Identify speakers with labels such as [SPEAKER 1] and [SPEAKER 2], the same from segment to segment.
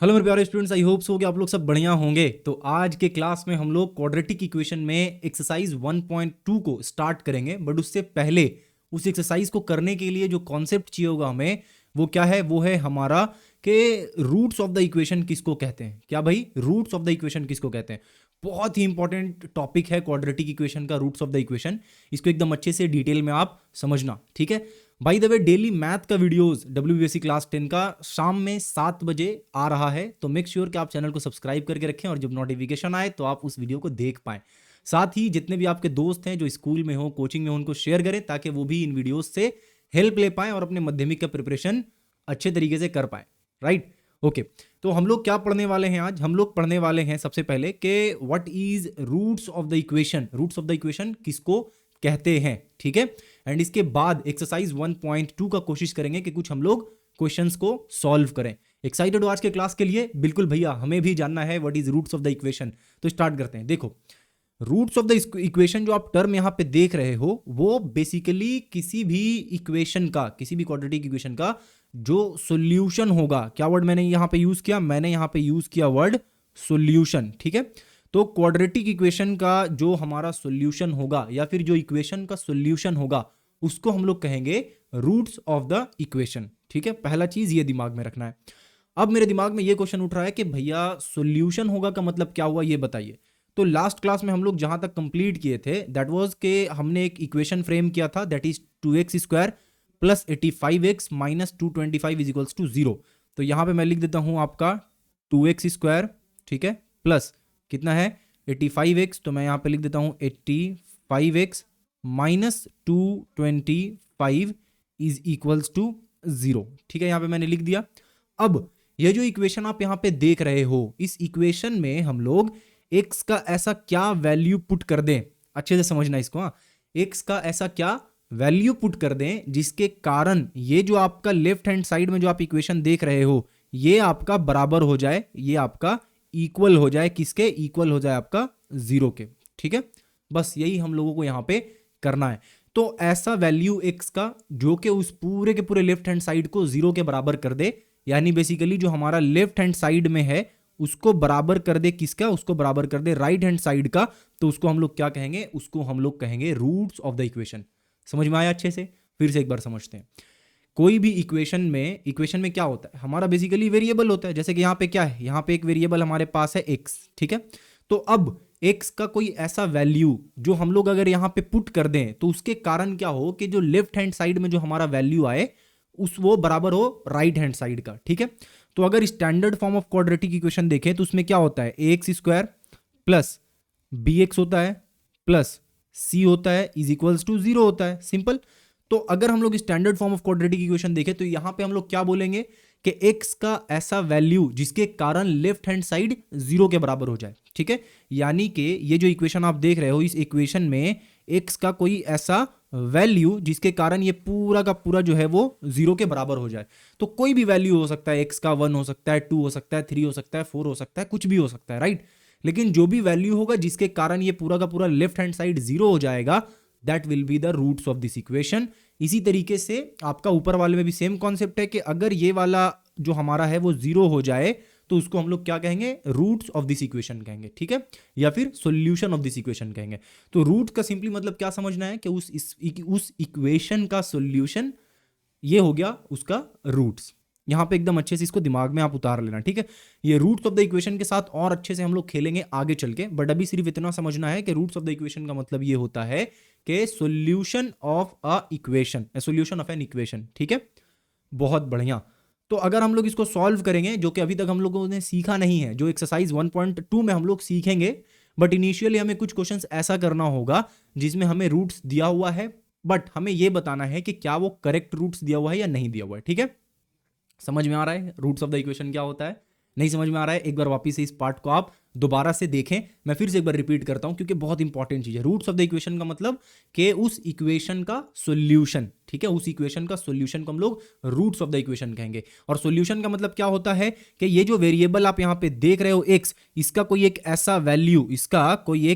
[SPEAKER 1] Hello मेरे प्यारे students, I hope so कि आप लोग सब बढ़िया होंगे। तो आज के क्लास में हम लोग क्वाड्रेटिक इक्वेशन में एक्सरसाइज 1.2 को स्टार्ट करेंगे। बट उससे पहले उस एक्सरसाइज को करने के लिए जो कॉन्सेप्ट चाहिए होगा हमें, वो क्या है? वो है हमारा कि रूट्स ऑफ द इक्वेशन किसको कहते हैं। क्या भाई? रूट्स ऑफ द इक्वेशन किसको कहते हैं। बहुत ही इंपॉर्टेंट टॉपिक है क्वाड्रेटिक इक्वेशन का, रूट्स ऑफ द इक्वेशन। इसको एकदम अच्छे से डिटेल में आप समझना, ठीक है। By the way, daily math का वीडियोस WBSC क्लास 10 का शाम में 7 बजे आ रहा है, तो मेक श्योर कि आप चैनल को सब्सक्राइब करके रखें और जब नोटिफिकेशन आए तो आप उस वीडियो को देख पाएं। साथ ही जितने भी आपके दोस्त हैं जो स्कूल में हो, कोचिंग में हो, उनको शेयर करें ताकि वो भी इन वीडियोस से हेल्प ले पाएं और अपने माध्यमिक का प्रिपरेशन अच्छे तरीके से कर पाएं। Right, okay. तो हम लोग क्या पढ़ने वाले हैं आज? हम लोग पढ़ने वाले हैं सबसे पहले कि what is roots of the equation. Roots of the equation किसको कहते हैं, ठीक है। एंड इसके बाद एक्सरसाइज 1.2 का कोशिश करेंगे कि कुछ हम लोग क्वेश्चंस को सॉल्व करें। एक्साइटेड हो आज के क्लास के लिए? बिल्कुल भैया, हमें भी जानना है what is roots of the equation. तो स्टार्ट करते हैं। देखो, रूट्स ऑफ द इक्वेशन जो आप टर्म यहां पे देख रहे हो, वो बेसिकली किसी भी इक्वेशन का, किसी भी क्वाड्रेटिक इक्वेशन का जो सॉल्यूशन होगा। क्या वर्ड मैंने यहां पे यूज किया? मैंने यहां पे यूज किया वर्ड सॉल्यूशन, ठीक है। तो क्वाड्रेटिक इक्वेशन का जो हमारा सॉल्यूशन होगा या फिर जो इक्वेशन का सॉल्यूशन होगा, उसको हम लोग कहेंगे रूट्स ऑफ द इक्वेशन, ठीक है। पहला चीज ये दिमाग में रखना है। अब मेरे दिमाग में ये क्वेश्चन उठ रहा है कि भैया सॉल्यूशन होगा का मतलब क्या हुआ, ये बताइए। तो लास्ट क्लास में हम लोग जहां तक कंप्लीट किए थे, दैट वाज के हमने एक इक्वेशन फ्रेम किया था, that is 2x square plus 85x minus 225 is equals to 0। तो यहां पे मैं लिख देता हूं आपका 2x स्क्वायर, ठीक है, प्लस कितना है 85x, तो मैं यहां पे लिख देता हूं 85x minus 225 is equals to 0, ठीक है। यहां पे मैंने लिख दिया। अब ये जो इक्वेशन आप यहां पे देख रहे हो, इस इक्वेशन में हम लोग x का ऐसा क्या वैल्यू पुट कर दें, अच्छे से समझना इसको। हाँ, x का ऐसा क्या वैल्यू पुट कर दें जिसके कारण ये जो आपका लेफ्ट हैंड साइड में जो आप इक्वेशन देख रहे हो, ये आपका बराबर हो जाए, ये आपका इक्वल हो जाए। किसके? इक्वल हो जाए आपका 0 के, ठीक है। बस यही हम लोगों को यहां पे करना है। तो ऐसा वैल्यू x का जो कि उस पूरे के पूरे लेफ्ट हैंड साइड को 0 के बराबर कर दे, यानी बेसिकली जो हमारा लेफ्ट हैंड साइड में है उसको बराबर कर दे। किसका? उसको बराबर कर दे राइट हैंड साइड का। तो उसको हम लोग क्या कहेंगे? उसको हम लोग कहेंगे रूट्स ऑफ द इक्वेशन। समझ में आया अच्छे से? फिर से एक बार समझते हैं। कोई भी इक्वेशन में क्या होता है? हमारा बेसिकली वेरिएबल होता है। जैसे कि यहाँ पे क्या है? यहाँ पे एक वेरिएबल हमारे पास है x, ठीक है। तो अब x का कोई ऐसा वैल्यू जो हम लोग अगर यहाँ पे पुट कर दें, तो उसके कारण क्या हो कि जो लेफ्ट हैंड साइड में जो हमारा वैल्यू आए वो बराबर हो राइट हैंड साइड का, ठीक है। तो अगर standard form of quadratic equation देखें तो उसमें क्या होता है? ax स्क्वायर प्लस bx होता है प्लस c होता है इज इक्वल्स टू 0 होता है। सिंपल। तो अगर हम लोग standard form of quadratic equation देखें तो यहां पे हम लोग क्या बोलेंगे कि x का ऐसा वैल्यू जिसके कारण लेफ्ट हैंड साइड 0 के बराबर हो जाए, ठीक है। यानी कि ये जो इक्वेशन आप देख रहे हो, इस इक्वेशन में x का कोई ऐसा वैल्यू जिसके कारण ये पूरा का पूरा जो है वो 0 के बराबर हो जाए। तो कोई भी वैल्यू हो सकता है, x का 1 हो सकता है, 2 हो सकता है, 3 हो सकता है, 4 हो सकता है, कुछ भी हो सकता है, राइट। लेकिन जो भी वैल्यू होगा जिसके कारण ये पूरा का पूरा लेफ्ट हैंड साइड 0 हो जाएगा, that will be the roots of this equation. इसी तरीके से आपका ऊपर वाले में भी सेम कॉन्सेप्ट है कि अगर ये वाला जो हमारा है वो 0 हो जाए तो उसको हम लोग क्या कहेंगे? रूट्स ऑफ दिस इक्वेशन कहेंगे, ठीक है, या फिर सॉल्यूशन ऑफ दिस इक्वेशन कहेंगे। तो रूट का सिंपली मतलब क्या समझना है कि उस इक्वेशन का सॉल्यूशन ये हो गया उसका रूट्स। यहां पे एकदम अच्छे से इसको दिमाग में आप उतार लेना, ठीक है। ये रूट्स ऑफ द इक्वेशन के साथ और अच्छे से हम लोग खेलेंगे आगे चल के, बट अभी सिर्फ इतना समझना है कि रूट्स ऑफ द इक्वेशन का मतलब ये होता है कि solution of a equation, solution of an equation, ठीक है। बहुत बढ़िया। तो अगर हम लोग इसको सॉल्व करेंगे, जो कि अभी तक हम लोगों ने सीखा नहीं है, जो एक्सरसाइज 1.2 में हम लोग सीखेंगे, बट इनिशियली हमें कुछ क्वेश्चंस ऐसा करना होगा जिसमें हमें रूट्स दिया हुआ है, बट हमें यह बताना है कि क्या वो करेक्ट रूट्स दिया हुआ है या नहीं दिया हुआ है, ठीक है। समझ में आ रहा है रूट्स ऑफ द इक्वेशन क्या होता है? नहीं समझ में आ रहा है? एक बार वापस से इस पार्ट को आप दोबारा से देखें। मैं फिर से एक बार रिपीट करता हूं क्योंकि बहुत इंपॉर्टेंट चीज है। रूट्स ऑफ द इक्वेशन का मतलब कि उस इक्वेशन का सॉल्यूशन, ठीक है, उस इक्वेशन का सॉल्यूशन को हम लोग रूट्स ऑफ द इक्वेशन कहेंगे। और सॉल्यूशन का मतलब क्या होता है कि ये जो वेरिएबल आप यहां पे देख रहे हो x, इसका कोई एक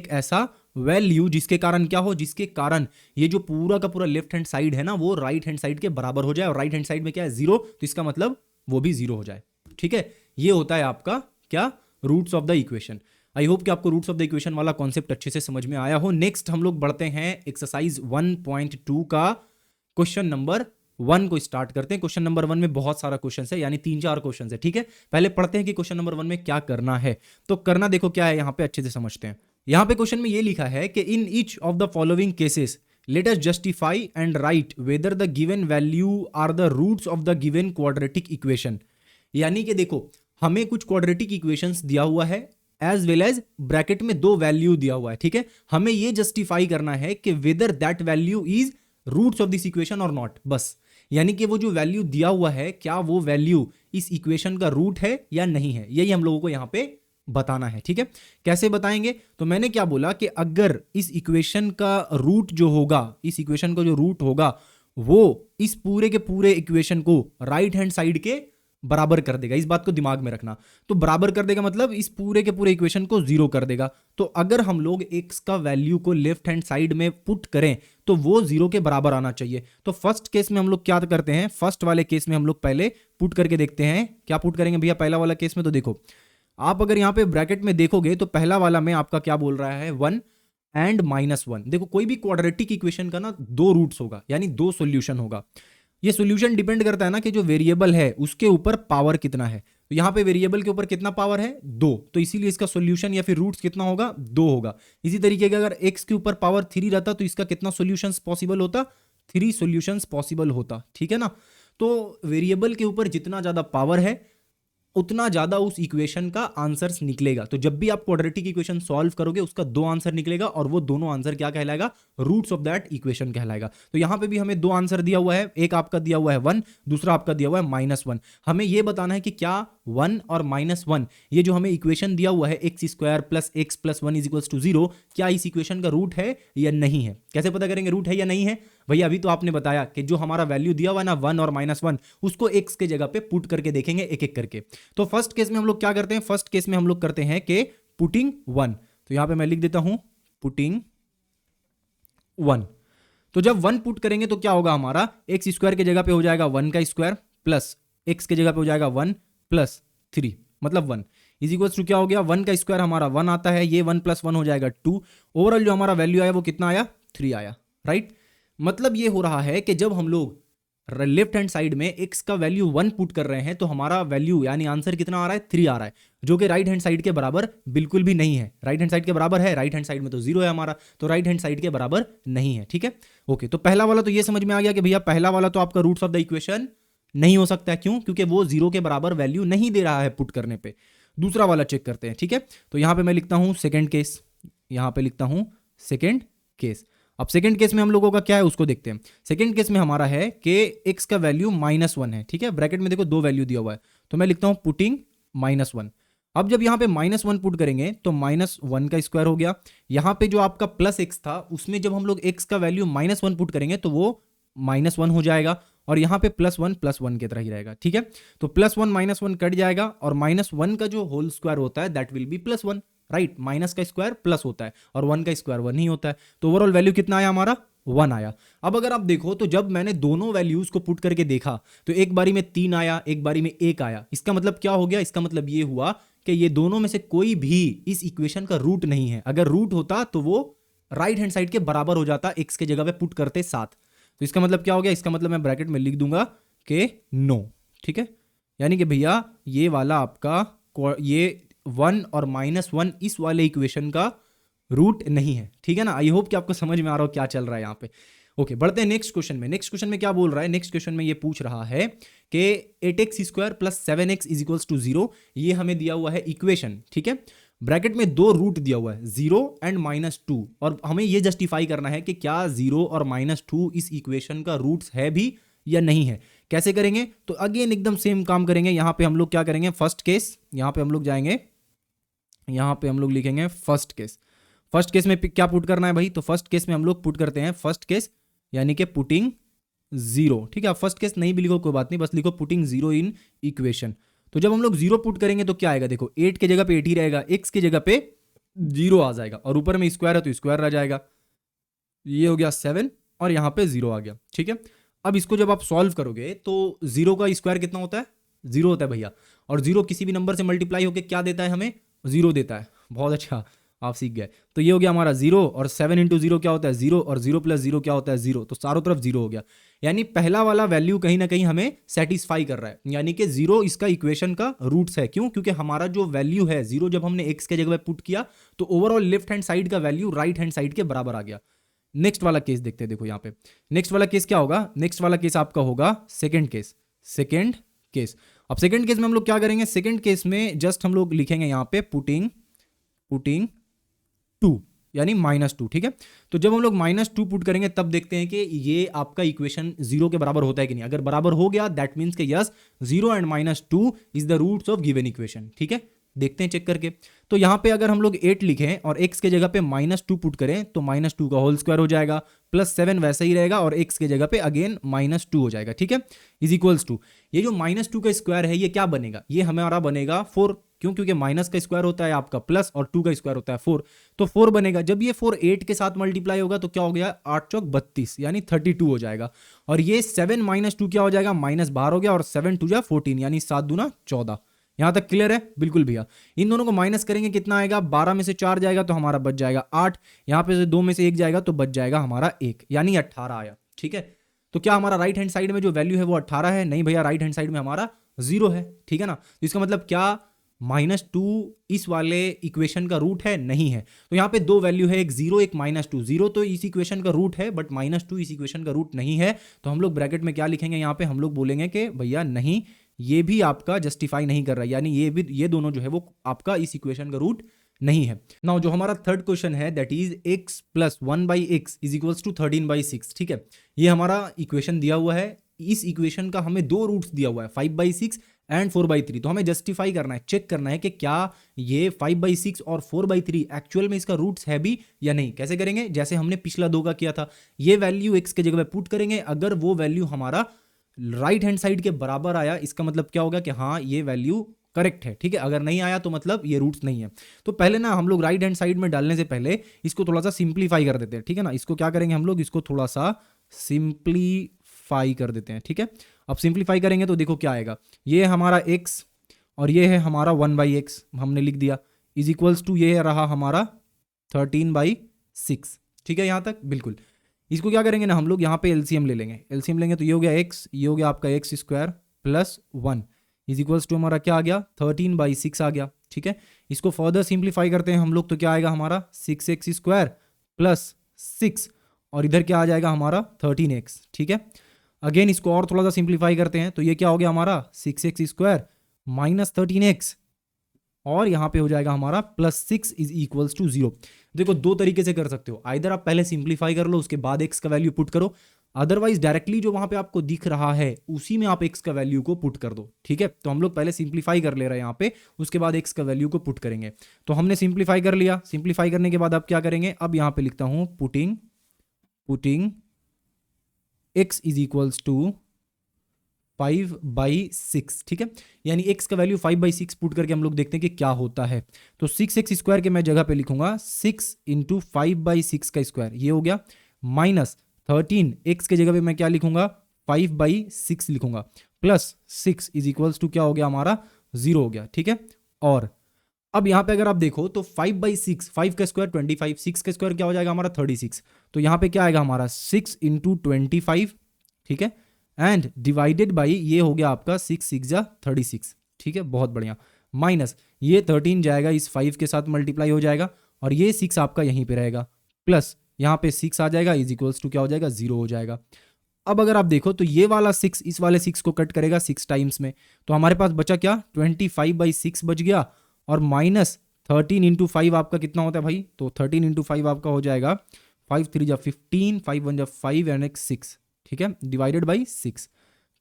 [SPEAKER 1] ऐसा वैल्यू जिसके कारण क्या हो, जिसके कारण ये जो पूरा का पूरा लेफ्ट हैंड साइड है ना, वो राइट हैंड साइड के बराबर हो जाए। और राइट हैंड साइड में क्या है? 0, तो इसका मतलब वो भी 0 हो जाए, ठीक है। ये होता है आपका क्या, roots of the equation. I hope कि आपको रूट्स ऑफ द इक्वेशन वाला कॉन्सेप्ट अच्छे से समझ में आया हो। नेक्स्ट हम लोग बढ़ते हैं एक्सरसाइज 1.2 का क्वेश्चन नंबर 1 को स्टार्ट करते हैं। क्वेश्चन नंबर 1 में बहुत सारा क्वेश्चन है, यानी 3-4 क्वेश्चन है, ठीक है। पहले पढ़ते हैं कि क्वेश्चन नंबर 1 में क्या करना है। तो करना देखो क्या है, यहाँ पे अच्छे से समझते हैं। यहाँ पे क्वेश्चन में ये लिखा है कि in each of the following cases let us justify and write whether the given value are the roots of the given quadratic equation. यानी कि देखो हमें कुछ क्वाड्रेटिक इक्वेशंस दिया हुआ है एज वेल एज ब्रैकेट में 2 वैल्यू दिया हुआ है, ठीक है। हमें ये जस्टिफाई करना है कि whether that value is roots of this equation और नॉट, बस। यानी कि वो जो वैल्यू दिया हुआ है क्या वो वैल्यू इस इक्वेशन का रूट है या नहीं है, यही हम लोगों को यहां पे बताना है, ठीक है। कैसे बताएंगे, तो मैंने क्या बोला कि अगर इस इक्वेशन का रूट जो होगा, इस इक्वेशन का जो रूट होगा वो इस पूरे के पूरे इक्वेशन को राइट हैंड साइड के बराबर कर देगा, इस बात को दिमाग में रखना। तो बराबर कर देगा मतलब इस पूरे के पूरे इक्वेशन को 0 कर देगा। तो अगर हम लोग x का वैल्यू को लेफ्ट हैंड साइड में पुट करें तो वो 0 के बराबर आना चाहिए। तो फर्स्ट केस में हम लोग क्या करते हैं, फर्स्ट वाले केस में हम लोग पहले पुट करके देखते हैं। क्या पुट करेंगे भैया पहला वाला केस में, तो देखो आप अगर यहाँ पे ब्रैकेट में देखोगे तो पहला वाला में आपका क्या बोल रहा है 1 एंड -1। देखो कोई भी क्वाड्रेटिक इक्वेशन का ना 2 रूट्स होगा, यानी 2 सॉल्यूशन होगा। ये सॉल्यूशन डिपेंड करता है ना कि जो वेरिएबल है उसके ऊपर पावर कितना है। तो यहाँ पे वेरिएबल के ऊपर कितना पावर है 2, तो इसीलिए इसका सॉल्यूशन या फिर रूट्स कितना होगा 2 होगा। इसी तरीके का अगर x के ऊपर पावर 3 रहता तो इसका कितना सॉल्यूशंस पॉसिबल होता, 3 सॉल्यूशंस पॉसिबल होता, ठीक है ना। तो वेरिएबल के ऊपर जितना ज्यादा पावर है उतना ज्यादा उस इक्वेशन का आंसर्स निकलेगा। तो जब भी आप क्वाड्रेटिक इक्वेशन सॉल्व करोगे उसका 2 आंसर निकलेगा और वो दोनों आंसर क्या कहलाएगा, रूट्स ऑफ दैट इक्वेशन कहलाएगा। तो यहां पे भी हमें 2 आंसर दिया हुआ है, एक आपका दिया हुआ है 1, दूसरा आपका दिया हुआ है -1। हमें ये बताना है कि क्या 1 और -1 ये जो हमें इक्वेशन दिया हुआ है x² + x + 1 = 0, क्या इस इक्वेशन का रूट है या नहीं है। कैसे पता करेंगे रूट है या नहीं है, भैया अभी तो आपने बताया कि जो हमारा वैल्यू दिया हुआ है ना 1 और -1 उसको x के जगह पे पुट करके देखेंगे एक एक करके। तो फर्स्ट केस में हम लोग क्या करते हैं, फर्स्ट केस में हम लोग करते हैं कि पुटिंग 1। तो यहां पे मैं लिख देता हूं पुटिंग 1। तो जब 1 पुट करेंगे तो क्या होगा, हमारा x² की जगह पे हो जाएगा 1 का स्क्वायर प्लस x की जगह पे हो जाएगा 1 + 3 मतलब 1 = क्या हो गया, 1 का स्क्वायर हमारा 1 आता है, ये 1 + 1 हो जाएगा 2। ओवरऑल जो हमारा वैल्यू आया वो कितना आया 3 आया, राइट। मतलब ये हो रहा है कि जब हम लोग लेफ्ट हैंड साइड में x का वैल्यू 1 पुट कर रहे हैं तो हमारा वैल्यू यानी आंसर कितना आ रहा है 3 आ रहा है, जो कि राइट हैंड साइड के बराबर बिल्कुल भी नहीं है। राइट हैंड साइड के बराबर है, राइट हैंड साइड में तो 0 है हमारा, तो राइट हैंड साइड के बराबर नहीं है, ठीक है। ओके, तो पहला वाला तो ये समझ में आ गया कि भैया पहला वाला तो आपका रूट्स ऑफ द इक्वेशन नहीं हो सकता है, क्यों, क्योंकि वो 0 के बराबर वैल्यू नहीं दे रहा है पुट करने पे। दूसरा वाला चेक करते हैं, ठीक है। तो यहां पे मैं लिखता हूं सेकेंड केस, यहां पे लिखता हूं सेकेंड केस। अब सेकंड केस में हम लोगों का क्या है उसको देखते हैं। सेकंड केस में हमारा है कि x का वैल्यू -1 है, ठीक है। ब्रैकेट में देखो 2 वैल्यू दिया हुआ है, तो मैं लिखता हूं पुटिंग -1। अब जब यहां पे -1 पुट करेंगे तो -1 का स्क्वायर हो गया। यहां पे जो आपका +x था उसमें जब हम लोग x का वैल्यू -1 पुट करेंगे तो वो -1 हो जाएगा और यहां पे +1 +1 की तरह ही रहेगा, ठीक है। तो +1 -1 कट जाएगा और -1 का जो होल स्क्वायर होता है that will B +1, right. Minus का स्क्वायर प्लस होता है और 1 का स्क्वायर 1 ही होता है। तो ओवरऑल वैल्यू कितना आया हमारा 1 आया। अब अगर आप देखो तो जब मैंने दोनों वैल्यूज को पुट करके देखा तो एक बारी में 3 आया, एक बारी में 1 आया। इसका मतलब क्या हो गया, इसका मतलब ये हुआ कि ये दोनों में से कोई भी इस इक्वेशन का रूट नहीं है। अगर रूट होता तो वो राइट हैंड साइड के बराबर हो जाता x के जगह पे पुट करते 7। तो इसका मतलब क्या हो गया, इसका मतलब मैं ब्रैकेट में लिख दूंगा कि नो, ठीक है। यानी कि भैया ये वाला आपका ये 1 और -1 इस वाले इक्वेशन का रूट नहीं है, ठीक है ना। आई होप कि आपको समझ में आ रहा हो क्या चल रहा है यहाँ पे। ओके, बढ़ते हैं नेक्स्ट क्वेश्चन में। नेक्स्ट क्वेश्चन में क्या बोल रहा है, नेक्स्ट क्वेश्चन में ये पूछ रहा है कि 8x² + 7x = 0, ये हमें दिया हुआ है इक्वेशन, ठीक है। ब्रैकेट में 2 रूट दिया हुआ है 0 एंड -2 और हमें ये जस्टिफाई करना है कि क्या 0 और -2 इस इक्वेशन का रूट्स है भी या नहीं है। कैसे करेंगे, तो अगेन एकदम सेम काम करेंगे। यहां पे हम लोग क्या करेंगे, फर्स्ट केस, यहां पे हम लोग जाएंगे, यहां पे हम लोग लिखेंगे फर्स्ट केस। फर्स्ट केस में क्या पुट करना है भाई, तो फर्स्ट केस में हम लोग पुट करते हैं फर्स्ट केस यानी कि पुटिंग 0, ठीक है। फर्स्ट केस नहीं भी लिखो कोई बात नहीं, बस लिखो पुटिंग 0 इन इक्वेशन। तो जब हम लोग 0 पुट करेंगे तो क्या आएगा, देखो 8 के जगह पे 8 ही रहेगा, x की जगह पे 0 आ जाएगा और ऊपर में स्क्वायर है तो स्क्वायर रह जाएगा। ये हो गया 7 और यहां पे 0 आ गया, ठीक है। अब इसको जब आप सॉल्व करोगे तो 0 का स्क्वायर कितना होता है जीरो होता है भैया। और जीरो किसी भी नंबर से मल्टीप्लाई होकर क्या देता है हमें, जीरो देता है। बहुत अच्छा, आप सीख गए। तो ये हो गया हमारा जीरो, और 7 इंटू जीरो क्या होता है जीरो, और जीरो प्लस जीरो क्या होता है जीरो, तो चारों तरफ जीरो हो गया। यानी पहला वाला वैल्यू कहीं ना कहीं हमें सेटिस्फाई कर रहा है, यानी कि जीरो इसका इक्वेशन का रूट्स है। क्यों? क्योंकि हमारा जो वैल्यू है जीरो, जब हमने एक्स के जगह पे पुट किया तो ओवरऑल लेफ्ट हैंड साइड का वैल्यू राइट हैंड साइड के बराबर आ गया। नेक्स्ट वाला केस देखते हैं, देखो यहाँ पे नेक्स्ट वाला केस क्या होगा। नेक्स्ट वाला केस आपका होगा सेकेंड केस। सेकेंड केस, अब सेकेंड केस में हम लोग क्या करेंगे, सेकेंड केस में जस्ट हम लोग लिखेंगे यहाँ पे पुटिंग 2 यानी -2, ठीक है। तो जब हम लोग -2 पुट करेंगे तब देखते हैं कि ये आपका इक्वेशन जीरो के बराबर होता है कि नहीं। अगर बराबर हो गया दैट मीन्स कि yes, zero and -2 is the roots of given equation, ठीक है। देखते हैं चेक करके। तो यहाँ पे अगर हम लोग 8 लिखें और x के जगह पे -2 पुट करें तो -2 का होल स्क्वायर हो जाएगा, +7 वैसा ही रहेगा और x के जगह पे अगेन -2 हो जाएगा, ठीक है। इज इक्वल्स टू, ये जो -2 का स्क्वायर है ये क्या बनेगा, ये हमारा बनेगा 4। क्यों? क्योंकि माइनस का स्क्वायर होता है आपका प्लस और 2 का स्क्वायर होता है 4, तो 4 बनेगा। जब ये 4 8 के साथ मल्टीप्लाई होगा तो क्या हो गया, 8 चौक 32 यानी 32 हो जाएगा। और ये 7 -2 क्या हो जाएगा, माइनस बाहर हो गया, और 7 2 जा 14 यानी 7 दूना 14। यहां तक क्लियर है? बिल्कुल भैया। इन दोनों को माइनस करेंगे कितना आएगा, 12 में से 4 जाएगा तो हमारा बच जाएगा 8, यहां पे से 2 में से 1 जाएगा तो बच जाएगा हमारा 1 यानी 18 आया, ठीक है। तो क्या हमारा राइट हैंड साइड में जो वैल्यू है वो 18 है? नहीं भैया, राइट हैंड साइड में हमारा 0 है, ठीक है ना। तो इसका मतलब क्या, -2 इस वाले इक्वेशन का रूट है? नहीं है। तो यहाँ पे दो वैल्यू है, एक 0 एक -2। 0 तो इस इक्वेशन का रूट है बट -2 इस इक्वेशन का रूट नहीं है। तो हम लोग ब्रैकेट में क्या लिखेंगे, यहाँ पे हम लोग बोलेंगे कि भैया नहीं, ये भी आपका जस्टिफाई नहीं कर रहा है, यानी ये दोनों जो है वो आपका इस इक्वेशन का रूट नहीं है। नाउ जो हमारा थर्ड क्वेश्चन है that is x + 1/x is equals to 13/6, ठीक है। ये हमारा इक्वेशन दिया हुआ है। इस इक्वेशन का हमें दो रूट्स दिया हुआ है, 5/6 एंड 4/3। तो हमें जस्टिफाई करना है, चेक करना है कि क्या ये 5/6 और 4/3 एक्चुअल में इसका रूट्स है भी या नहीं। कैसे करेंगे, जैसे हमने पिछला 2 का किया था। ये वैल्यू x के जगह पे पुट करेंगे, अगर वो वैल्यू हमारा राइट हैंड साइड के बराबर आया इसका मतलब क्या होगा कि हाँ ये वैल्यू करेक्ट है, ठीक है। अगर नहीं आया तो मतलब ये रूट्स नहीं है। तो पहले ना हम लोग राइट हैंड साइड में डालने से पहले इसको थोड़ा सा सिंप्लीफाई कर देते हैं, ठीक है ना। इसको क्या करेंगे हम लोग, इसको थोड़ा सा सिंप्लीफाई कर देते हैं, ठीक है। अब सिंप्लीफाई करेंगे तो देखो क्या आएगा, ये हमारा x और ये है हमारा 1/x हमने लिख दिया, इज इक्वल्स टू ये रहा हमारा 13/6, ठीक है। यहाँ तक बिल्कुल। इसको क्या करेंगे ना हम लोग, यहाँ पे एलसीएम ले लेंगे। एलसीएम लेंगे तो ये हो गया x, ये हो गया आपका x² + 1 इज इक्वल्स टू हमारा क्या आ गया, 13/6 आ गया, ठीक है। इसको फर्दर सिंप्लीफाई करते हैं हम लोग तो क्या आएगा हमारा 6x² + 6 और इधर क्या आ जाएगा हमारा 13x, ठीक है। अगेन इसको और थोड़ा सा सिंप्लीफाई करते हैं तो ये क्या हो गया हमारा 6x² - 13x और यहाँ पे हो जाएगा हमारा +6 इज इक्वल्स टू 0। देखो दो तरीके से कर सकते हो, आइदर आप पहले सिंप्लीफाई कर लो उसके बाद x का वैल्यू पुट करो, अदरवाइज डायरेक्टली जो वहां पे आपको दिख रहा है उसी में आप x का वैल्यू को पुट कर दो, ठीक है। तो हम लोग पहले सिंप्लीफाई कर ले रहे हैं यहाँ पे, उसके बाद x का वैल्यू को पुट करेंगे। तो हमने सिंप्लीफाई कर लिया, सिंप्लीफाई करने के बाद आप क्या करेंगे, अब यहाँ पे लिखता हूं putting x is equals to 5/6, ठीक है। यानी x का वैल्यू 5/6 पुट करके हम लोग देखते हैं कि क्या होता है। तो 6x² के मैं जगह पे लिखूंगा 6 × 5/6 का स्क्वायर, ये हो गया, -13 x के जगह पे मैं क्या लिखूंगा 5/6 लिखूंगा, +6 इज इक्वल्स टू क्या हो गया हमारा 0 हो गया, ठीक है। और अब यहां पे अगर आप देखो तो 5/6, 5 का स्क्वायर 25, 6 का स्क्वायर क्या हो जाएगा हमारा 36। तो यहां पे क्या आएगा हमारा 6 × 25, ठीक है, एंड डिवाइडेड बाई ये हो गया आपका 6 6 जा 36, ठीक है। बहुत बढ़िया, माइनस ये 13 जाएगा इस 5 के साथ मल्टीप्लाई हो जाएगा और ये 6 आपका यहीं पे रहेगा, प्लस यहाँ पे 6 आ जाएगा इज इक्वल्स टू क्या हो जाएगा 0 हो जाएगा। अब अगर आप देखो तो ये वाला 6 इस वाले 6 को कट करेगा 6 टाइम्स में, तो हमारे पास बचा क्या 25/6 बच गया और -13 × 5 आपका कितना होता है भाई, तो 13 × 5 आपका हो जाएगा 5 3 जा 15, 5 1 जा 5 एंड 6, ठीक है, divided by 6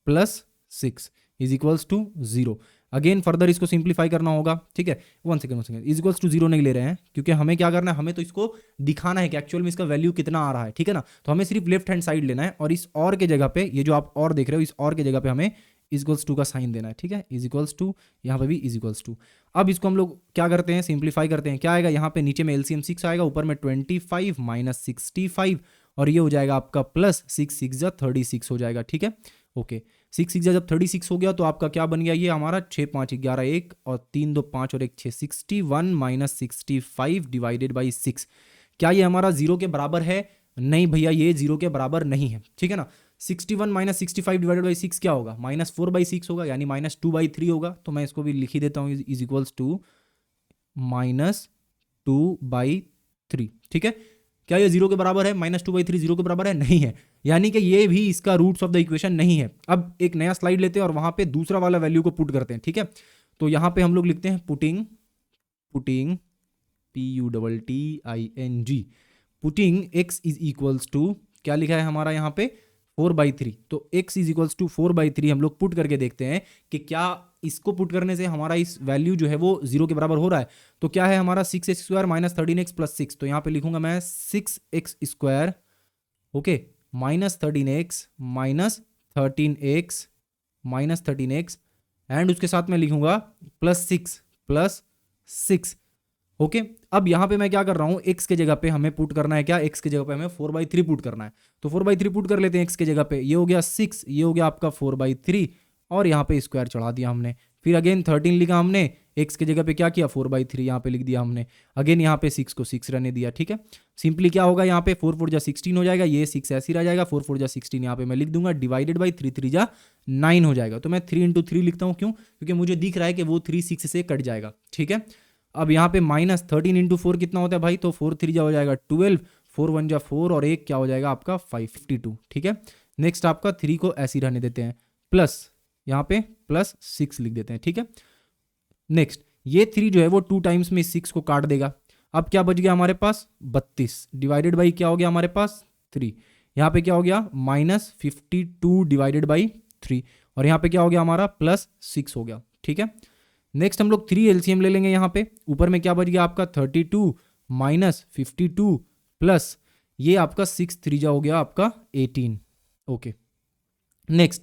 [SPEAKER 1] +6 is equals to 0। Again further इसको सिंप्लीफाई करना होगा, ठीक है। 1 सेकंड इज इक्वल्स टू 0 नहीं ले रहे हैं क्योंकि हमें क्या करना है, हमें तो इसको दिखाना है कि एक्चुअल में इसका वैल्यू कितना आ रहा है, ठीक है ना। तो हमें सिर्फ लेफ्ट हैंड साइड लेना है और इस और के जगह पे, ये जो आप और देख रहे हो इस और के जगह पे हमें इज इक्वल्स टू का साइन देना है, ठीक है, इज इक्वल्स टू, यहाँ पे भी इज इक्वल्स टू। अब इसको हम लोग क्या करते हैं, सिंप्लीफाई करते हैं। क्या आएगा यहाँ पे, नीचे में एलसीएम 6 आएगा, ऊपर में 25 - 65 और ये हो जाएगा आपका +6 6 जा 36 हो जाएगा, ठीक है। ओके, 6 6 जब 36 हो गया तो आपका क्या बन गया, ये हमारा 6 5 11 1 और 3 2 5 और 1 6, 61 माइनस 65 डिवाइडेड बाई 6। क्या ये हमारा जीरो के बराबर है? नहीं भैया, ये जीरो के बराबर नहीं है, ठीक है ना। 61 माइनस 65 डिवाइडेड बाई 6 क्या होगा, -4/6 होगा, यानी -2/3 होगा। तो मैं इसको भी लिख ही देता हूँ, इज इक्वल्स टू -2/3, ठीक है। क्या ये जीरो के बराबर है? -2/3 जीरो के बराबर है? नहीं है, यानी कि ये भी इसका रूट्स ऑफ द इक्वेशन नहीं है। अब एक नया स्लाइड लेते हैं और वहां पे दूसरा वाला वैल्यू को पुट करते हैं, ठीक है। तो यहां पे हम लोग लिखते हैं putting PUTTING, putting x is equals to, क्या लिखा है हमारा यहाँ पे, 4/3। तो x इज इक्वल्स टू 4/3 हम लोग पुट करके देखते हैं कि क्या इसको पुट करने से हमारा इस वैल्यू जो है वो जीरो के बराबर हो रहा है। तो क्या है हमारा 6x² माइनस 13x प्लस 6। तो यहाँ पे लिखूंगा मैं 6x², okay, minus 13x minus 13x and उसके साथ में लिखूंगा प्लस 6 ओके। अब यहाँ पे मैं क्या कर रहा हूँ, x के जगह पे हमें पुट करना है क्या, x के जगह पे हमें 4/3 पुट करना है। तो 4/3 पुट कर लेते हैं x के जगह पे, ये हो गया 6, ये हो गया आपका 4/3 और यहाँ पे स्क्वायर चढ़ा दिया हमने। फिर अगेन 13 लिखा हमने, x के जगह पे क्या किया, 4/3 यहाँ पे लिख दिया हमने। अगेन यहाँ पे 6 को 6 रहने दिया, ठीक है। सिंपली क्या होगा यहाँ पे 4 4 जा 16 हो जाएगा, ये 6 ऐसे ही रह जाएगा, 4 4 जा 16 यहाँ पे मैं लिख दूंगा, डिवाइडेड बाई 3 3 जा 9 हो जाएगा। तो मैं 3 × 3 लिखता हूँ, क्यों, क्योंकि मुझे दिख रहा है कि वो 3 6 से कट जाएगा, ठीक है। अब यहाँ पे -13 × 4 कितना होता है भाई, तो 4 3 जा हो जाएगा 12, 4 1 जा 4 और 1 क्या हो जाएगा आपका 52, ठीक है। नेक्स्ट आपका 3 को ऐसे ही रहने देते हैं, प्लस यहाँ पे प्लस 6 लिख देते हैं, ठीक है। नेक्स्ट ये 3 जो है वो 2 टाइम्स में 6 को काट देगा। अब क्या बच गया हमारे पास, 32 डिवाइडेड बाई क्या हो गया हमारे पास 3। यहाँ पे क्या हो गया -52 डिवाइडेड बाई 3 और यहाँ पे क्या हो गया हमारा +6 हो गया, ठीक है। नेक्स्ट हम लोग 3 एलसीएम ले लेंगे। यहाँ पे ऊपर में क्या बच गया आपका 32 माइनस 52 प्लस ये आपका 6 3 जा हो गया आपका 18, ओके। नेक्स्ट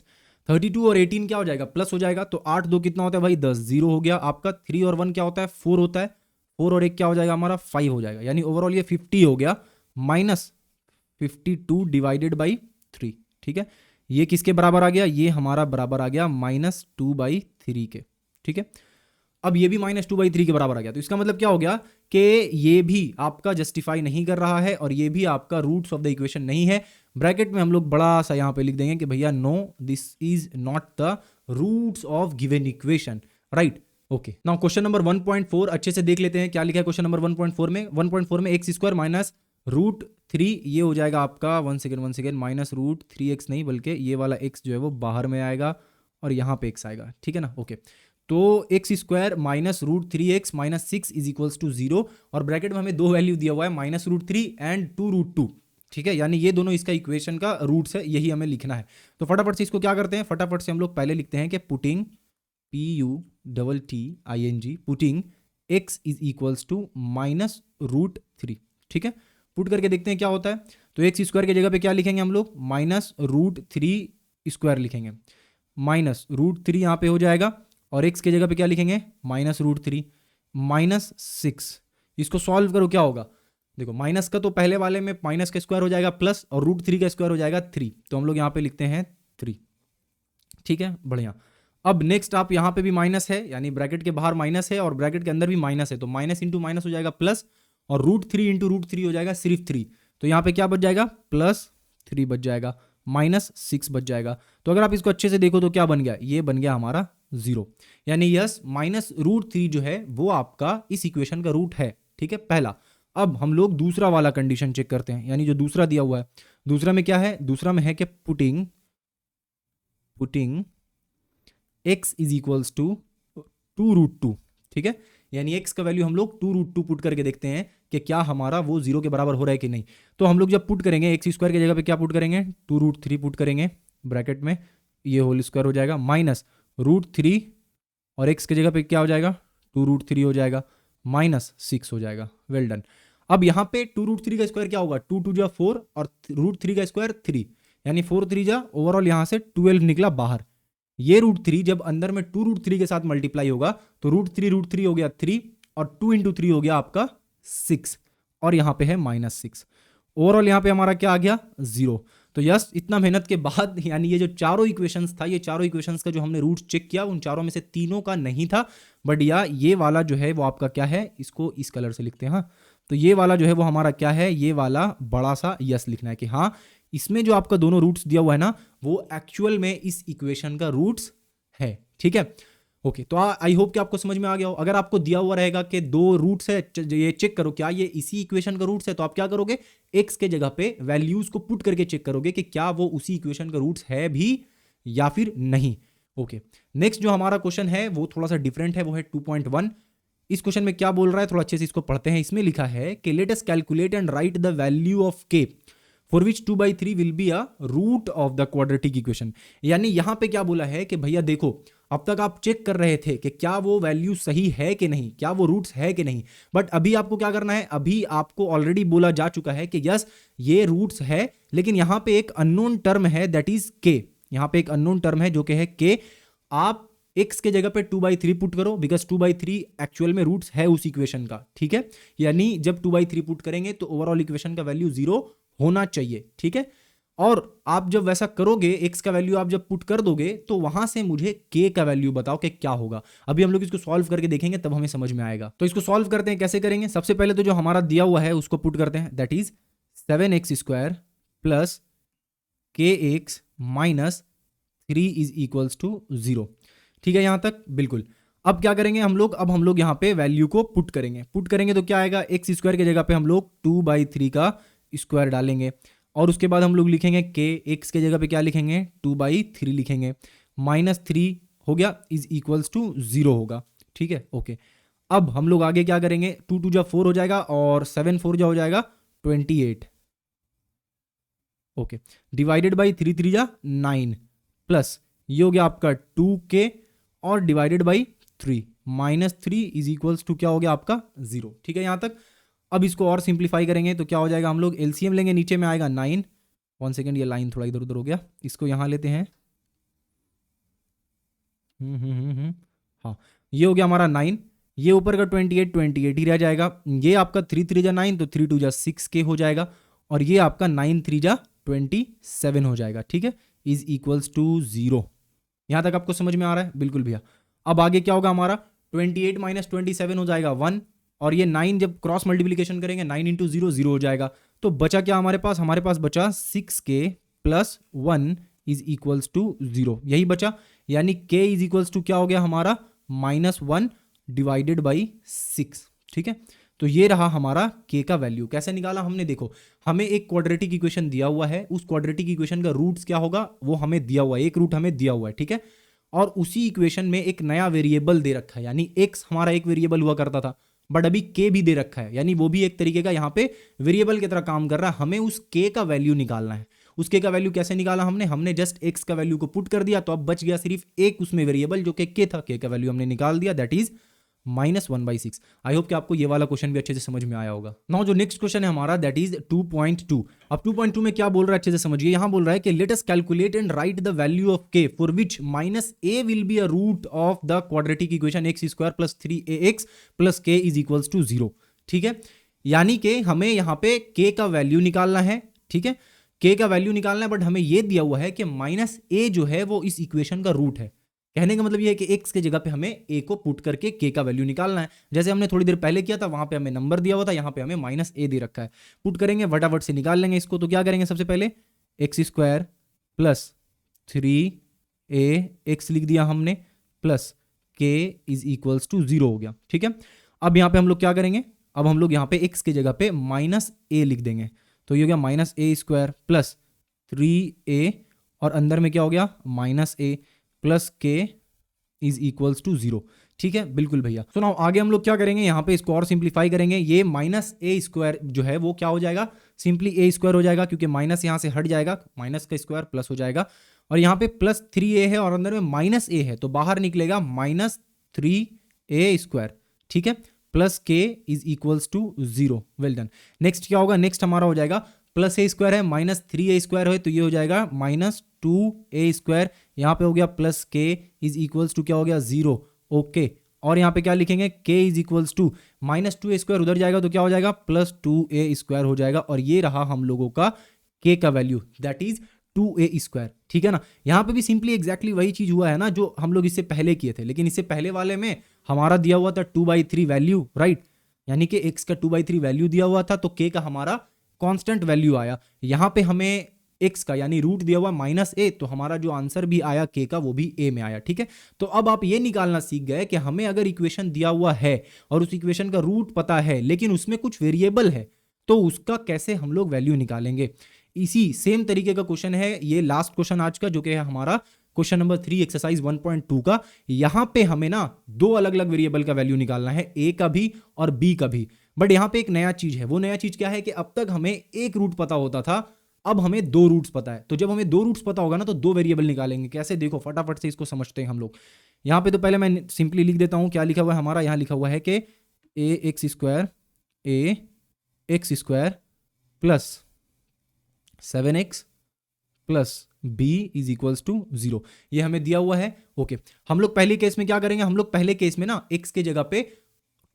[SPEAKER 1] 32 और 18 क्या हो जाएगा, प्लस हो जाएगा। तो 8 2 कितना होता है भाई 10, 0 हो गया आपका। 3 और 1 क्या होता है 4 होता है, 4 और 1 क्या हो जाएगा हमारा 5 हो जाएगा, यानी ओवरऑल ये 50 हो गया -52 डिवाइडेड बाई 3, ठीक है। ये किसके बराबर आ गया, ये हमारा बराबर आ गया -2/3 के, ठीक है। अब ये भी -2/3 के बराबर आ गया। तो इसका मतलब क्या हो गया कि ये भी आपका जस्टिफाई नहीं कर रहा है और ये भी आपका रूट्स ऑफ द इक्वेशन नहीं है। ब्रैकेट में हम लोग बड़ा सा यहाँ पे लिख देंगे कि भैया no, this is not the roots of given equation, right, okay. Now question number 1.4 अच्छे से देख लेते हैं क्या लिखा है क्वेश्चन नंबर 1.4 में। 1.4 में x² माइनस √3 ये हो जाएगा आपका 1 सेकेंड माइनस √3x नहीं बल्कि ये वाला x जो है वो बाहर में आएगा और यहाँ पे x आएगा, ठीक है ना, ओके। तो x² minus √3x minus 6 is equals to 0 और ब्रैकेट में हमें दो वैल्यू दिया हुआ है -√3 एंड 2√2, ठीक है, यानी ये दोनों इसका इक्वेशन का रूट्स है, यही हमें लिखना है। तो फटाफट से इसको क्या करते हैं, फटाफट से हम लोग पहले लिखते हैं कि putting PUTTING putting x is equals to -√3, ठीक है। पुट करके देखते हैं क्या होता है। तो x² की जगह पे क्या लिखेंगे हम लोग, -√3² लिखेंगे, -√3 यहाँ पे हो जाएगा और x की जगह पे क्या लिखेंगे -√3 -6। इसको सॉल्व करो क्या होगा, देखो माइनस का तो पहले वाले में माइनस का स्क्वायर हो जाएगा प्लस और √3 का स्क्वायर हो जाएगा 3, तो हम लोग यहाँ पे लिखते हैं 3, ठीक है, बढ़िया। अब नेक्स्ट आप यहाँ पे भी माइनस है, यानी ब्रैकेट के बाहर माइनस है और ब्रैकेट के अंदर भी माइनस है, तो माइनस इंटू माइनस हो जाएगा प्लस और √3 इंटू √3 हो जाएगा सिर्फ 3, तो यहाँ पे क्या बच जाएगा +3 बच जाएगा, -6 बच जाएगा। तो अगर आप इसको अच्छे से देखो तो क्या बन गया, ये बन गया हमारा 0, यानी यस -√3 जो है वो आपका इस इक्वेशन का रूट है, ठीक है, पहला। अब हम लोग दूसरा वाला कंडीशन चेक करते हैं, यानी जो दूसरा दिया हुआ है, दूसरा में क्या है, दूसरा में है कि putting x is equals to 2√2, ठीक है, यानी x का वैल्यू हम लोग 2√2 पुट करके देखते हैं कि क्या हमारा वो 0 के बराबर हो रहा है कि नहीं। तो हम लोग जब पुट करेंगे x² की जगह पे क्या पुट करेंगे 2√3 पुट करेंगे, ब्रैकेट में ये होल स्क्वायर हो जाएगा -√3 और x की जगह पे क्या हो जाएगा 2√3 हो जाएगा -6 हो जाएगा, वेल डन। अब यहाँ पे 2√3 का स्क्वायर क्या होगा, 2 2 जा 4 और √3 का स्क्वायर 3, यानी 4 3 जा ओवरऑल यहाँ से 12 निकला बाहर। ये √3 जब अंदर में 2√3 के साथ मल्टीप्लाई होगा तो √3 हो गया 3 और 2 × 3 हो गया आपका 6 और यहाँ पे है -6, ओवरऑल यहाँ पे हमारा क्या आ गया 0। तो यस, इतना मेहनत के बाद यानी ये जो चारों इक्वेशंस था, ये चारों इक्वेशंस का जो हमने रूट चेक किया उन चारों में से तीनों का नहीं था, बट या ये वाला जो है वो आपका क्या है, इसको इस कलर से लिखते हैं। हाँ, तो ये वाला जो है वो हमारा क्या है, ये वाला बड़ा सा यस लिखना है कि हाँ इसमें जो आपका दोनों रूट्स दिया हुआ है ना वो एक्चुअल में इस इक्वेशन का रूट्स है। ठीक है, ओके। तो आई होप कि आपको समझ में आ गया हो। अगर आपको दिया हुआ रहेगा कि दो रूट्स है, ये चेक करो क्या ये इसी इक्वेशन का रूट्स है, तो आप क्या करोगे, एक्स के जगह पे वैल्यूज को पुट करके चेक करोगे कि क्या वो उसी इक्वेशन का रूट्स है भी या फिर नहीं। ओके, नेक्स्ट जो हमारा क्वेश्चन है वो थोड़ा सा डिफरेंट है, वो है 2.1। इस क्वेश्चन में क्या बोल रहा है, थोड़ा अच्छे से इसको पढ़ते हैं। इसमें लिखा है कि let us calculate and write the value of K for which 2/3 will be a root of the quadratic equation. यानी यहां पे क्या बोला है कि भैया देखो, अब तक आप चेक कर रहे थे कि क्या वो वैल्यू सही है कि नहीं, क्या वो रूट्स है कि नहीं, बट अभी आपको क्या करना है, अभी आपको ऑलरेडी बोला जा चुका है कि यस ये रूट्स है, लेकिन यहां पे एक अननोन टर्म है दैट इज के। यहां पे एक अननोन टर्म है जो कि है के। आप x के जगह पे 2/3 पुट करो, बिकॉज 2/3 एक्चुअल में रूट्स है उस इक्वेशन का। ठीक है, यानी जब 2/3 पुट करेंगे तो ओवरऑल इक्वेशन का वैल्यू 0 होना चाहिए। ठीक है, और आप जब वैसा करोगे, x का वैल्यू आप जब पुट कर दोगे तो वहां से मुझे k का वैल्यू बताओ कि क्या होगा। अभी हम लोग इसको सॉल्व करके देखेंगे तब हमें समझ में आएगा। तो इसको सॉल्व करते हैं, कैसे करेंगे, सबसे पहले तो जो हमारा दिया हुआ है उसको पुट करते हैं, that is 7x² plus kx minus 3 is equals to 0। ठीक है, यहां तक बिल्कुल। अब क्या करेंगे हम लोग, अब हम लोग यहाँ पे वैल्यू को पुट करेंगे। पुट करेंगे तो क्या आएगा, x² की जगह पे हम लोग 2/3 का स्क्वायर डालेंगे, और उसके बाद हम लोग लिखेंगे के, x के जगह पे क्या लिखेंगे, 2/3 लिखेंगे, -3 हो गया इज इक्वल्स टू 0 होगा। ठीक है, ओके। अब हम लोग आगे क्या करेंगे, 2 2 जा 4 हो जाएगा और 7 4 जा हो जाएगा 28। ओके, डिवाइडेड बाई 3 3 जा 9 प्लस ये हो गया आपका 2k और divided by 3 -3 is equals to क्या हो गया आपका 0। ठीक है, यहां तक। अब इसको और सिंप्लीफाई करेंगे तो क्या हो जाएगा, हम लोग एलसीएम लेंगे, नीचे में आएगा 9। 1 सेकेंड, ये लाइन थोड़ा इधर उधर हो गया, इसको यहां लेते हैं। हाँ, ये हो गया हमारा 9, ये ऊपर का 28 ही रह जाएगा। ये आपका 3 3 जा 9 तो 3 2 जा 6k हो जाएगा, और ये आपका 9 3 जा 27 हो जाएगा। ठीक है, इज इक्वल्स टू 0। यहां तक आपको समझ में आ रहा है, बिल्कुल भैया। अब आगे क्या होगा हमारा, 28 माइनस 27 हो जाएगा 1, और ये 9 जब क्रॉस मल्टीप्लीकेशन करेंगे 9 इंटू 0 0 हो जाएगा। तो बचा क्या हमारे पास बचा 6k plus 1 is equals to 0, यही बचा। यानी k इज इक्वल्स टू क्या हो गया हमारा, -1 डिवाइडेड बाई 6। ठीक है, तो ये रहा हमारा k का वैल्यू। कैसे निकाला हमने, देखो हमें एक क्वाड्रेटिक इक्वेशन दिया हुआ है, उस क्वाड्रेटिक इक्वेशन का रूट्स क्या होगा वो हमें दिया हुआ है, एक रूट हमें दिया हुआ है। ठीक है, और उसी इक्वेशन में एक नया वेरिएबल दे रखा है, यानी x हमारा एक वेरिएबल हुआ करता था, बट अभी k भी दे रखा है, यानी वो भी एक तरीके का यहाँ पे वेरिएबल की तरह काम कर रहा है। हमें उस k का वैल्यू निकालना है। उस k का वैल्यू कैसे निकाला हमने जस्ट x का वैल्यू को पुट कर दिया, तो अब बच गया सिर्फ एक उसमें वेरिएबल जो कि k था। k का वैल्यू हमने निकाल दिया, दैट इज -1/6। आई होप कि आपको ये वाला क्वेश्चन भी अच्छे से समझ में आया होगा। नाउ जो नेक्स्ट क्वेश्चन है हमारा दैट इज 2.2। अब 2.2 में क्या बोल रहा है अच्छे से समझिए। यहां बोल रहा है कि let us calculate and write the value of k for which -a will be a root of the quadratic equation x² plus 3ax plus k is equals to 0। ठीक है, यानी कि हमें यहां पे k का वैल्यू निकालना है। ठीक है, k का वैल्यू निकालना है, बट हमें यह दिया हुआ है कि -a जो है वो इस इक्वेशन का रूट है। कहने का मतलब ये है कि x के जगह पे हमें a को पुट करके k का वैल्यू निकालना है। जैसे हमने थोड़ी देर पहले किया था, वहां पे हमें नंबर दिया हुआ था, यहाँ पे हमें -a दे रखा है। पुट करेंगे, फटाफट से निकाल लेंगे इसको। तो क्या करेंगे, सबसे पहले x² प्लस 3ax लिख दिया हमने, plus k is equals to 0 हो गया। ठीक है, अब यहाँ पे हम लोग क्या करेंगे, अब हम लोग यहाँ पे x के जगह पे -a लिख देंगे। तो ये हो गया -a² प्लस 3a, और अंदर में क्या हो गया, -a plus k is equals to 0। ठीक है, बिल्कुल भैया। सो नाउ आगे हम लोग क्या करेंगे, यहाँ पे इसको और सिंप्लीफाई करेंगे। ये -a² जो है वो क्या हो जाएगा, सिंपली a² हो जाएगा, क्योंकि माइनस यहाँ से हट जाएगा, माइनस का स्क्वायर प्लस हो जाएगा, और यहाँ पे प्लस 3a है और अंदर में -a है, तो बाहर निकलेगा -3a²। ठीक है, plus k is equals to 0। Well done. Next क्या होगा, नेक्स्ट हमारा हो जाएगा +a² है, -3a² है, तो ये हो जाएगा -2a²। यहाँ पे हो गया plus k is equals to क्या हो गया, 0। ओके, और यहाँ पे क्या लिखेंगे, k is equals to -2a² उधर जाएगा तो क्या हो जाएगा, +2a² हो जाएगा। और ये रहा हम लोगों का के का वैल्यू दैट इज 2a²। ठीक है ना, यहाँ पे भी सिंपली एग्जैक्टली वही चीज हुआ है ना जो हम लोग इससे पहले किए थे, लेकिन इससे पहले वाले में हमारा दिया हुआ था 2/3 वैल्यू, राइट, यानी कि x का 2/3 वैल्यू दिया हुआ था तो k का हमारा कांस्टेंट वैल्यू आया। यहाँ पे हमें x का यानी रूट दिया हुआ -a, तो हमारा जो आंसर भी आया k का वो भी a में आया। ठीक है, तो अब आप ये निकालना सीख गए कि हमें अगर इक्वेशन दिया हुआ है और उस इक्वेशन का रूट पता है लेकिन उसमें कुछ वेरिएबल है तो उसका कैसे हम लोग वैल्यू निकालेंगे। इसी सेम तरीके का क्वेश्चन है ये लास्ट क्वेश्चन आज का, जो कि है हमारा क्वेश्चन नंबर 3 एक्सरसाइज 1.2 का। यहां पे हमें ना दो अलग अलग वेरिएबल का वैल्यू निकालना है, ए का भी और बी का भी। बट यहां पे एक नया चीज है, वो नया चीज क्या है कि अब तक हमें एक रूट पता होता था, अब हमें दो रूट्स पता है। तो जब हमें दो रूट्स पता होगा ना तो दो वेरिएबल निकालेंगे। कैसे, देखो फटाफट से इसको समझते हैं हम लोग। यहां पे तो पहले मैं सिंपली लिख देता हूं क्या लिखा हुआ है हमारा। यहां लिखा हुआ है कि ax² plus 7x plus b is equals to 0, ये हमें दिया हुआ है। ओके, हम लोग पहले केस में क्या करेंगे, हम लोग पहले केस में ना x के जगह पे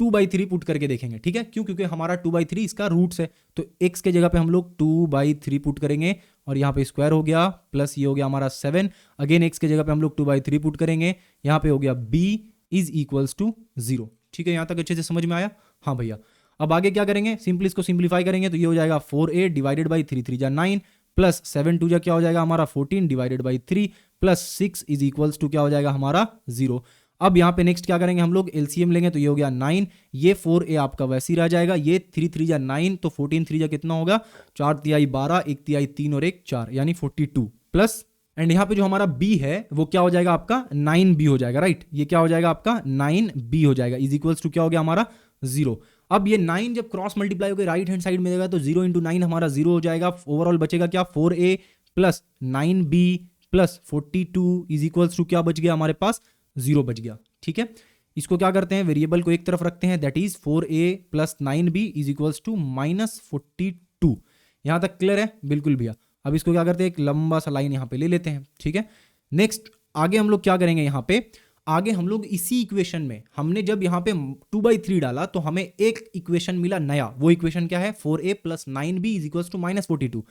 [SPEAKER 1] 2/3 पुट करके देखेंगे। ठीक है, क्यों, क्योंकि हमारा 2/3 इसका रूट्स है, तो x के जगह पे हम लोग 2/3 पुट करेंगे और यहाँ पे स्क्वायर हो गया प्लस ये हो गया हमारा 7। अगेन x के जगह पे हम लोग 2/3 पुट करेंगे, यहाँ पे हो गया b इज इक्वल्स टू 0। ठीक है, यहाँ तक अच्छे से समझ में आया। हाँ भैया, अब आगे क्या करेंगे, सिंपली इसको सिंप्लीफाई करेंगे तो ये हो जाएगा 4a डिवाइडेड बाई 3 3 जा 9 प्लस 7 2 जा क्या हो जाएगा हमारा 14 divided by 3 plus 6 is equals to क्या हो जाएगा हमारा 0। अब यहाँ पे नेक्स्ट क्या करेंगे हम लोग, एलसीएम लेंगे तो ये हो गया 9, ये 4a आपका वैसे ही रह जाएगा, ये 3 3 जा 9 तो 14 3 जा कितना होगा 4 तिहाई 12, 1 तिहाई 3 और 1 4 यानी 42 प्लस, एंड यहाँ पे जो हमारा b है वो क्या हो जाएगा आपका 9b हो जाएगा, राइट, ये क्या हो जाएगा आपका 9b हो जाएगा इज इक्वल्स टू क्या हो गया हमारा 0। अब ये 9 जब क्रॉस मल्टीप्लाई होकर राइट हैंड साइड में जाएगा तो 0 × 9 हमारा 0 हो जाएगा। ओवरऑल बचेगा क्या 4a plus 9b plus 42 is equals to क्या बच गया हमारे पास 0 बच गया। ठीक है, इसको क्या करते हैं, वेरिएबल को एक तरफ रखते हैं, that is 4a plus 9b is equals to -42। यहां तक क्लियर है, बिल्कुल भैया। अब इसको क्या करते हैं, एक लंबा सा लाइन यहाँ पे ले लेते हैं। ठीक है, नेक्स्ट आगे हम लोग क्या करेंगे, यहाँ पे आगे हम लोग इसी इक्वेशन में हमने जब यहाँ पे 2/3 डाला तो हमें एक इक्वेशन मिला नया। वो इक्वेशन क्या है, 4a plus 9b is equals to -42।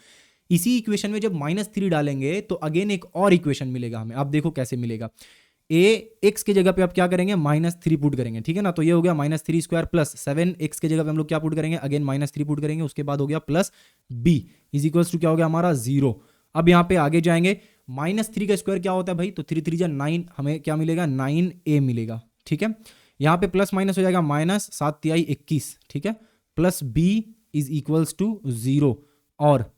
[SPEAKER 1] इसी इक्वेशन में जब -3 डालेंगे तो अगेन एक और इक्वेशन मिलेगा हमें। आप देखो कैसे मिलेगा, x के जगह पे आप क्या करेंगे -3 पुट करेंगे। ठीक है ना, तो ये हो गया -3² प्लस 7, x के जगह पे हम लोग क्या पुट करेंगे, अगेन -3 पुट करेंगे, उसके बाद हो गया plus b is equals to क्या हो गया हमारा 0। अब यहाँ पे आगे जाएंगे, -3 का स्क्वायर क्या होता है भाई, तो 3 3 जा 9, हमें क्या मिलेगा 9a मिलेगा। ठीक है, यहाँ पे प्लस माइनस हो जाएगा -7 तिहाई 21। ठीक है, plus b is equals to 0 और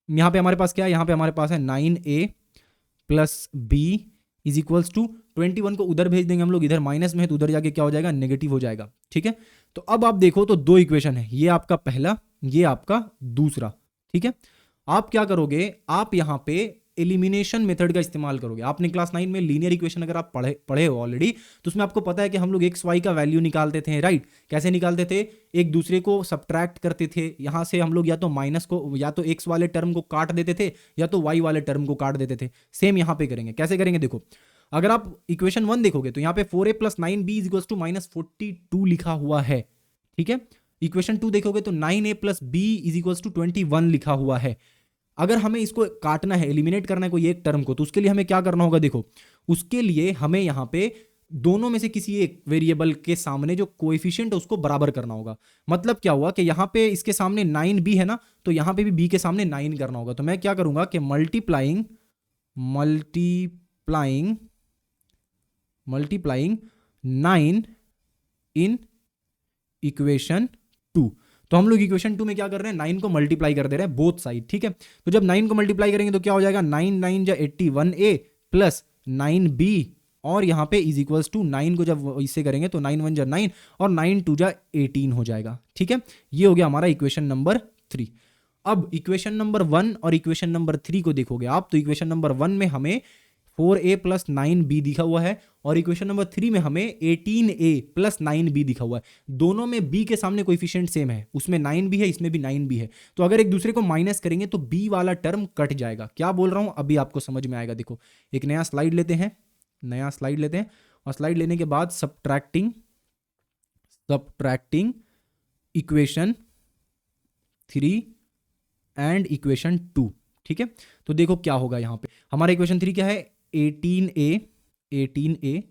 [SPEAKER 1] यहाँ पे हमारे पास क्या है, यहाँ पे हमारे पास है 9a plus b is equals to 21 को उधर भेज देंगे हम लोग, इधर माइनस में है तो उधर जाके क्या हो जाएगा नेगेटिव हो जाएगा। ठीक है, तो अब आप देखो तो दो इक्वेशन है, ये आपका पहला, ये आपका दूसरा। ठीक है, आप क्या करोगे, आप यहाँ पे एलिमिनेशन मेथड का इस्तेमाल करोगे। आपने क्लास 9 में लीनियर इक्वेशन अगर आप पढ़े हो ऑलरेडी तो उसमें आपको पता है कि हम लोग एक्स वाई का वैल्यू निकालते थे, राइट। कैसे निकालते थे, एक दूसरे को सब्ट्रैक्ट करते थे, यहाँ से हम लोग या तो माइनस को या तो एक्स वाले टर्म को काट देते थे या तो वाई वाले टर्म को काट देते थे। सेम यहाँ पे करेंगे। कैसे करेंगे, देखो अगर आप इक्वेशन 1 देखोगे तो यहाँ पे 4a plus 9b is equals to -42 लिखा हुआ है। ठीक है, इक्वेशन 2 देखोगे तो 9a plus b is equals to 21 लिखा हुआ है। अगर हमें इसको काटना है, एलिमिनेट करना है कोई एक टर्म को, तो उसके लिए हमें क्या करना होगा, देखो उसके लिए हमें यहाँ पे दोनों में से किसी एक वेरिएबल के सामने जो कोएफिशिएंट है उसको बराबर करना होगा। मतलब क्या हुआ कि यहाँ पे इसके सामने 9b है ना, तो यहाँ पे भी b के सामने 9 करना होगा। तो मैं क्या करूंगा कि मल्टीप्लाइंग 9 इन इक्वेशन 2। तो हम लोग इक्वेशन 2 में क्या कर रहे हैं, 9 को मल्टीप्लाई कर दे रहे हैं बोथ साइड। ठीक है, तो जब 9 को मल्टीप्लाई करेंगे तो क्या हो जाएगा, 9 9 जा 81a प्लस 9b और यहाँ पे इज इक्वल्स टू 9 को जब इससे करेंगे तो 9 1 जा 9 और 9 2 जा 18 हो जाएगा। ठीक है, ये हो गया हमारा इक्वेशन नंबर 3। अब इक्वेशन नंबर 1 और इक्वेशन नंबर 3 को देखोगे आप तो इक्वेशन नंबर 1 में हमें 4a प्लस 9b दिखा हुआ है और इक्वेशन नंबर 3 में हमें 18a प्लस 9b दिखा हुआ है। दोनों में b के सामने कोएफिशिएंट सेम है, उसमें 9 भी है, इसमें भी 9 भी है। तो अगर एक दूसरे को माइनस करेंगे तो b वाला टर्म कट जाएगा। क्या बोल रहा हूं अभी आपको समझ में आएगा। देखो एक नया स्लाइड लेते हैं और स्लाइड लेने के बाद सब्ट्रैक्टिंग इक्वेशन 3 एंड इक्वेशन 2। ठीक है, तो देखो क्या होगा यहाँ पे। हमारा इक्वेशन 3 क्या है, 18a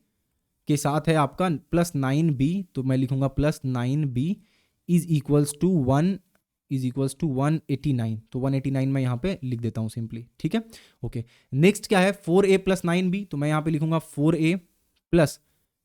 [SPEAKER 1] के साथ है आपका प्लस 9b, तो मैं लिखूंगा plus 9b is equals to 189। तो 189 मैं यहाँ पे लिख देता हूँ सिंपली। ठीक है, ओके। नेक्स्ट क्या है, 4a प्लस 9b, तो मैं यहाँ पे लिखूंगा 4a plus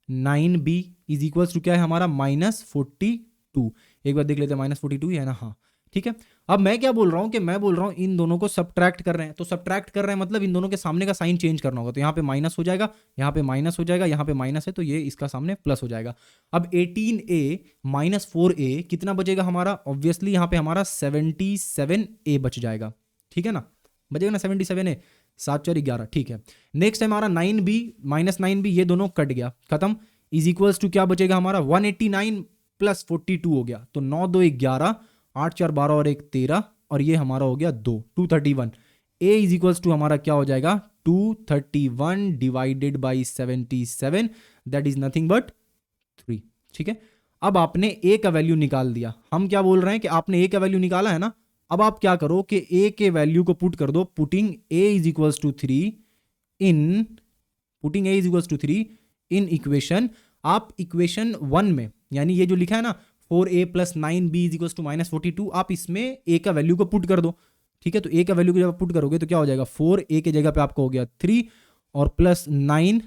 [SPEAKER 1] 9b is equals to क्या है हमारा -42। एक बार देख लेते हैं, -42 है ना, हाँ ठीक है। अब मैं क्या बोल रहा हूँ कि मैं बोल रहा हूँ इन दोनों को सब्ट्रैक्ट कर रहे हैं, तो सब्ट्रैक्ट कर रहे हैं मतलब इन दोनों के सामने का साइन चेंज करना होगा। तो यहाँ पे माइनस हो जाएगा, यहाँ पे माइनस हो जाएगा, यहाँ पे माइनस है तो ये इसका सामने प्लस हो जाएगा। अब 18a माइनस 4a कितना बचेगा हमारा, ऑब्वियसली यहाँ पे हमारा 77a बच जाएगा। ठीक है ना, बचेगा ना 77a, 7 4 11। ठीक है, नेक्स्ट है हमारा 9b माइनस 9b, ये दोनों कट गया, खत्म, इज इक्वल्स टू क्या बचेगा हमारा 189 प्लस 42 हो गया, तो 9 2 11, 8 4 12 और 1 13, और ये हमारा हो गया 231। a इज इक्वल्स टू हमारा क्या हो जाएगा 231 divided by 77, that is nothing but 3। ठीक है, अब आपने a का वैल्यू निकाल दिया। हम क्या बोल रहे हैं कि आपने a का वैल्यू निकाला है ना, अब आप क्या करो कि a के वैल्यू को पुट कर दो, putting a is equals to 3 in equation. आप इक्वेशन 1 में, यानी ये जो लिखा है ना 4a plus 9b is equals to -42, आप इसमें a का वैल्यू को पुट कर दो। ठीक है, तो a का वैल्यू को जब पुट करोगे तो क्या हो जाएगा, 4a के जगह पे आपका हो गया 3 और प्लस 9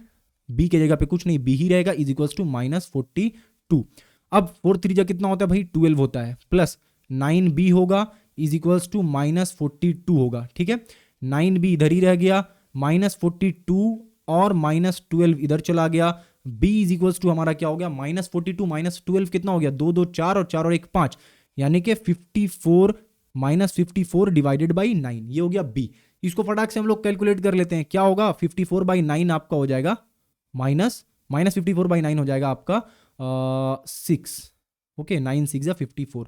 [SPEAKER 1] b के जगह पे कुछ नहीं, b ही रहेगा, इज इक्वल्स टू -42। अब 4 3 जा कितना होता है भाई 12 होता है, प्लस 9b होगा इज इक्वल्स टू -42 होगा। ठीक है, 9b इधर ही रह गया, -42 और -12 इधर चला गया, b इज इक्वल्स टू हमारा क्या हो गया -42 -12 कितना हो गया 2 2 4 और 4 और 1 5, यानी कि 54 -54 डिवाइडेड बाई 9, ये हो गया b। इसको फटाक से हम लोग कैलकुलेट कर लेते हैं, क्या होगा 54 बाई 9 आपका हो जाएगा -54 बाई 9 हो जाएगा आपका 6। ओके, 9 6 या 54,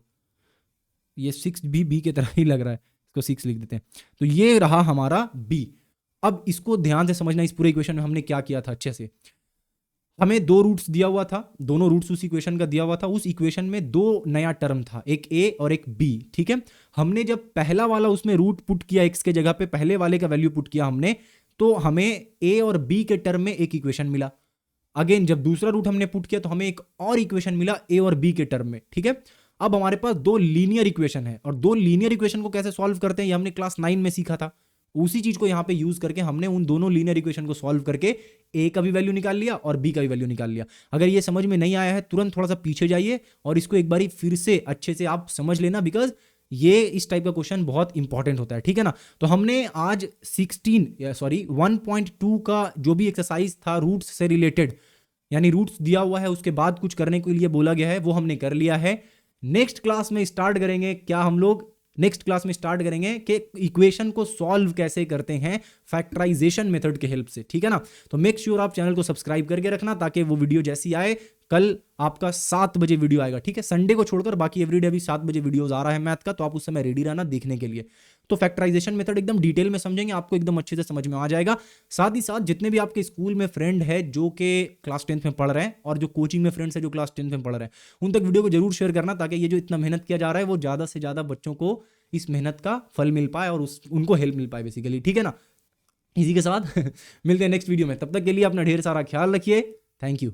[SPEAKER 1] ये 6 भी b के तरह ही लग रहा है, इसको 6 लिख देते हैं। तो ये रहा हमारा b। अब इसको ध्यान से समझना, इस पूरे इक्वेशन में हमने क्या किया था अच्छे से। हमें 2 रूट्स दिया हुआ था, दोनों रूट्स उस इक्वेशन का दिया हुआ था। उस इक्वेशन में 2 नया टर्म था, एक a और एक b। ठीक है, हमने जब पहला वाला उसमें रूट पुट किया, x के जगह पे पहले वाले का वैल्यू पुट किया हमने, तो हमें a और b के टर्म में एक इक्वेशन मिला। अगेन जब दूसरा रूट हमने पुट किया तो हमें एक और इक्वेशन मिला a और b के टर्म में। ठीक है, अब हमारे पास 2 लीनियर इक्वेशन है, और 2 लीनियर इक्वेशन को कैसे सॉल्व करते हैं ये हमने क्लास 9 में सीखा था। उसी चीज को यहां पे यूज करके हमने उन दोनों लीनियर इक्वेशन को सॉल्व करके a का भी वैल्यू निकाल लिया और b का भी वैल्यू निकाल लिया। अगर ये समझ में नहीं आया है तुरंत थोड़ा सा पीछे जाइए और इसको एक बारी फिर से अच्छे से आप समझ लेना, बिकॉज ये इस टाइप का क्वेश्चन बहुत इंपॉर्टेंट होता है। ठीक है ना, तो हमने आज 1.2 का जो भी एक्सरसाइज था रूट्स से रिलेटेड, यानी रूट्स दिया हुआ है उसके बाद कुछ करने के लिए बोला गया है, वो हमने कर लिया है। नेक्स्ट क्लास में स्टार्ट करेंगे क्या, हम लोग नेक्स्ट क्लास में स्टार्ट करेंगे कि इक्वेशन को सॉल्व कैसे करते हैं फैक्टराइजेशन मेथड के हेल्प से। ठीक है ना, तो मेक श्योर आप चैनल को सब्सक्राइब करके रखना, ताकि वो वीडियो जैसी आए, कल आपका 7 बजे वीडियो आएगा। ठीक है, संडे को छोड़कर बाकी एवरीडे अभी 7 बजे वीडियोस आ रहा है मैथ का, तो आप उस समय रेडी रहना देखने के लिए। तो फैक्टराइजेशन मेथड एकदम डिटेल में समझेंगे, आपको एकदम अच्छे से समझ में आ जाएगा। साथ ही साथ जितने भी आपके स्कूल में फ्रेंड है जो कि क्लास 10th में पढ़ रहे हैं, और जो कोचिंग में फ्रेंड्स है जो क्लास 10th में पढ़ रहे हैं, उन तक वीडियो को जरूर शेयर करना, ताकि ये जो इतना मेहनत किया जा रहा है वो ज़्यादा से ज़्यादा बच्चों को इस मेहनत का फल मिल पाए और उनको हेल्प मिल पाए बेसिकली। ठीक है ना, इसी के साथ मिलते हैं नेक्स्ट वीडियो में, तब तक के लिए अपना ढेर सारा ख्याल रखिए। Thank you.